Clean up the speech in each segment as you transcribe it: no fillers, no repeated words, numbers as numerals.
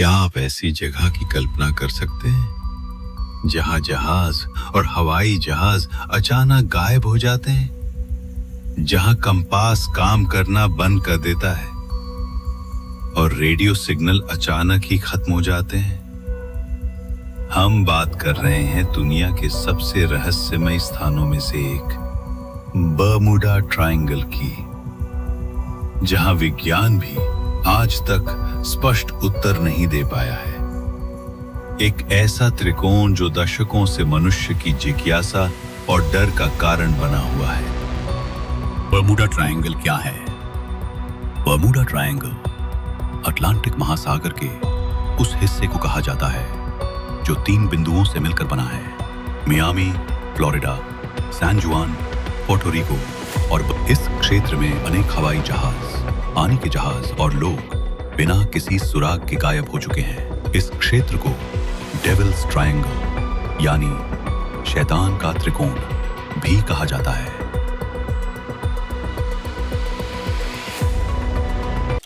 क्या आप ऐसी जगह की कल्पना कर सकते हैं जहां जहाज और हवाई जहाज अचानक गायब हो जाते हैं, जहां कंपास काम करना बंद कर देता है और रेडियो सिग्नल अचानक ही खत्म हो जाते हैं? हम बात कर रहे हैं दुनिया के सबसे रहस्यमय स्थानों में से एक, बर्मुडा ट्रायंगल की, जहां विज्ञान भी आज तक स्पष्ट उत्तर नहीं दे पाया है। एक ऐसा त्रिकोण जो दशकों से मनुष्य की जिज्ञासा और डर का कारण बना हुआ है। बर्मुडा ट्रायंगल क्या है? बर्मुडा ट्रायंगल अटलांटिक महासागर के उस हिस्से को कहा जाता है जो 3 बिंदुओं से मिलकर बना है। मियामी, फ्लोरिडा, सैन जुआन, पोर्टो रिको। और इस क्षेत्र में अनेक हवाई जहाज, पानी के जहाज और लोग बिना किसी सुराग के गायब हो चुके हैं। इस क्षेत्र को डेविल्स ट्रायंगल यानी शैतान का त्रिकोण भी कहा जाता है।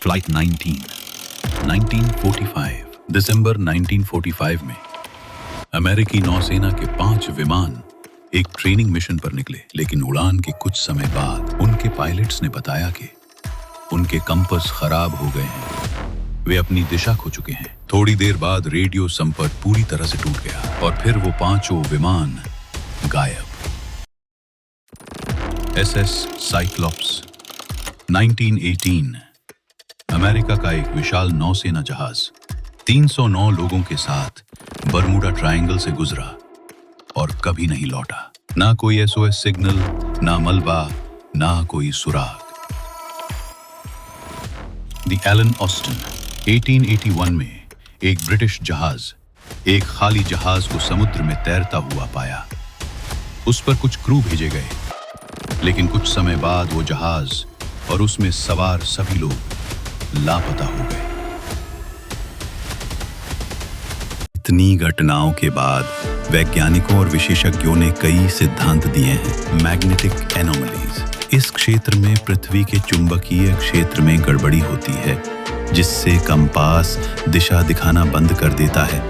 फ्लाइट 1945 दिसंबर 1945 में अमेरिकी नौसेना के 5 विमान एक ट्रेनिंग मिशन पर निकले, लेकिन उड़ान के कुछ समय बाद उनके पायलट्स ने बताया कि उनके कंपास खराब हो गए हैं, वे अपनी दिशा खो चुके हैं। थोड़ी देर बाद रेडियो संपर्क पूरी तरह से टूट गया और फिर वो 5 विमान गायब। SS साइक्लोप्स 1918 अमेरिका का एक विशाल नौसेना जहाज 309 लोगों के साथ बर्मुडा ट्रायंगल से गुजरा और कभी नहीं लौटा। ना कोई SOS सिग्नल, ना मलबा, ना कोई सुराग। द एलन ऑस्टिन 1881 में एक ब्रिटिश जहाज एक खाली जहाज को समुद्र में तैरता हुआ पाया। उस पर कुछ क्रू भेजे गए, लेकिन कुछ समय बाद वो जहाज और उसमें सवार सभी लोग लापता हो गए। इतनी घटनाओं के बाद वैज्ञानिकों और विशेषज्ञों ने कई सिद्धांत दिए हैं। मैग्नेटिक एनोमलीज, इस क्षेत्र में पृथ्वी के चुंबकीय क्षेत्र में गड़बड़ी होती है, जिससे कंपास दिशा दिखाना बंद कर देता है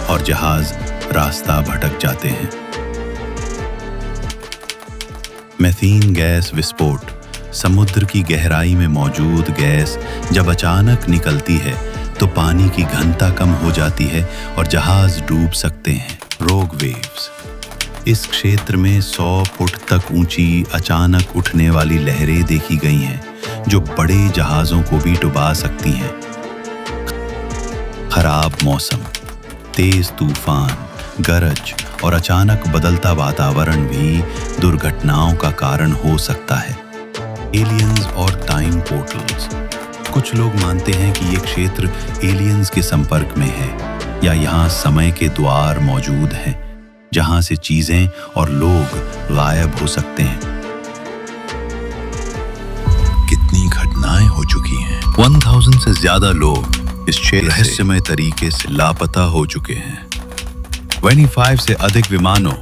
और जहाज रास्ता भटक जाते हैं। मीथेन गैस विस्फोट, समुद्र की गहराई में मौजूद गैस जब अचानक निकलती है तो पानी की घनता कम हो जाती है और जहाज डूब सकते हैं। रोग वेव्स, इस क्षेत्र में 100 फुट तक ऊंची अचानक उठने वाली लहरें देखी गई हैं जो बड़े जहाजों को भी डुबा सकती हैं। खराब मौसम, तेज तूफान, गरज और अचानक बदलता वातावरण भी दुर्घटनाओं का कारण हो सकता है। एलियंस और टाइम पोर्टल्स, कुछ लोग मानते हैं कि ये क्षेत्र एलियंस के संपर्क में है या यहाँ समय के द्वार मौजूद हैं जहां से चीजें और लोग गायब हो सकते हैं। कितनी घटनाएं हो चुकी हैं। 1000 से ज्यादा लोग इस क्षेत्र रहस्यमय तरीके से लापता हो चुके हैं। 25 से अधिक विमानों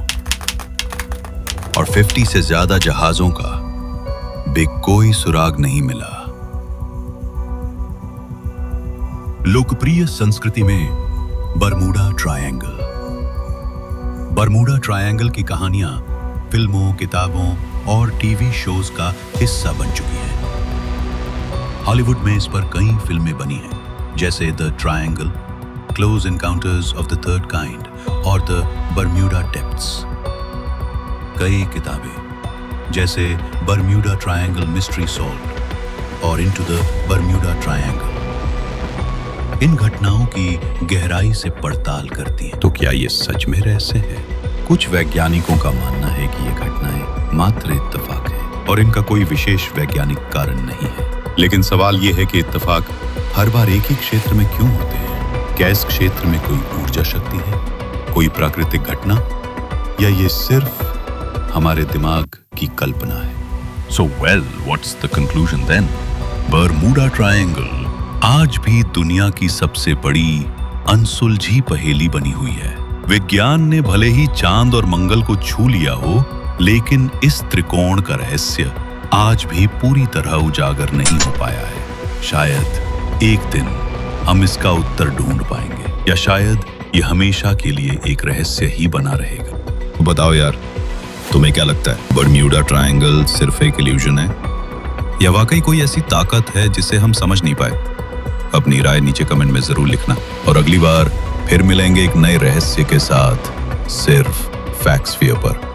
और 50 से ज्यादा जहाजों का भी कोई सुराग नहीं मिला। लोकप्रिय संस्कृति में बर्मुडा ट्रायंगल। बर्मुडा ट्रायंगल की कहानियां फिल्मों, किताबों और टीवी शोज का हिस्सा बन चुकी हैं। हॉलीवुड में इस पर कई फिल्में बनी हैं, जैसे the triangle, close encounters of the third kind और द बर्म्यूडा डेप्थ्स। कई किताबें जैसे बर्म्यूडा ट्रायंगल मिस्ट्री सॉल्व्ड और into the Bermuda triangle in घटनाओं की गहराई से पड़ताल करती हैं। तो क्या ये सच में रहस्य है? कुछ वैज्ञानिकों का मानना है कि ये घटनाएं मात्र इत्तेफाक है और इनका कोई विशेष वैज्ञानिक कारण नहीं है। लेकिन सवाल ये है कि इत्तेफाक हर बार एक ही क्षेत्र में क्यों होते हैं? क्या इस क्षेत्र में कोई ऊर्जा शक्ति है, कोई प्राकृतिक घटना, या ये सिर्फ हमारे दिमाग की कल्पना है? So well, what's the conclusion then? Bermuda triangle आज भी दुनिया की सबसे बड़ी अनसुलझी पहेली बनी हुई है। विज्ञान ने भले ही चांद और मंगल को छू लिया हो, लेकिन इस त्रिकोण का रहस्य आज भी पूरी तरह उजागर नहीं हो पाया है। शायद एक दिन हम इसका उत्तर ढूंढ पाएंगे, या शायद ये हमेशा के लिए एक रहस्य ही बना रहेगा। तो बताओ यार, तुम्हें क्या लगता है, बर्म्यूडा ट्रायंगल सिर्फ एक इल्यूजन है या वाकई कोई ऐसी ताकत है जिसे हम समझ नहीं पाए? अपनी राय नीचे कमेंट में जरूर लिखना, और अगली बार फिर मिलेंगे एक नए रहस्य के साथ, सिर्फ फैक्ट्सफियर पर।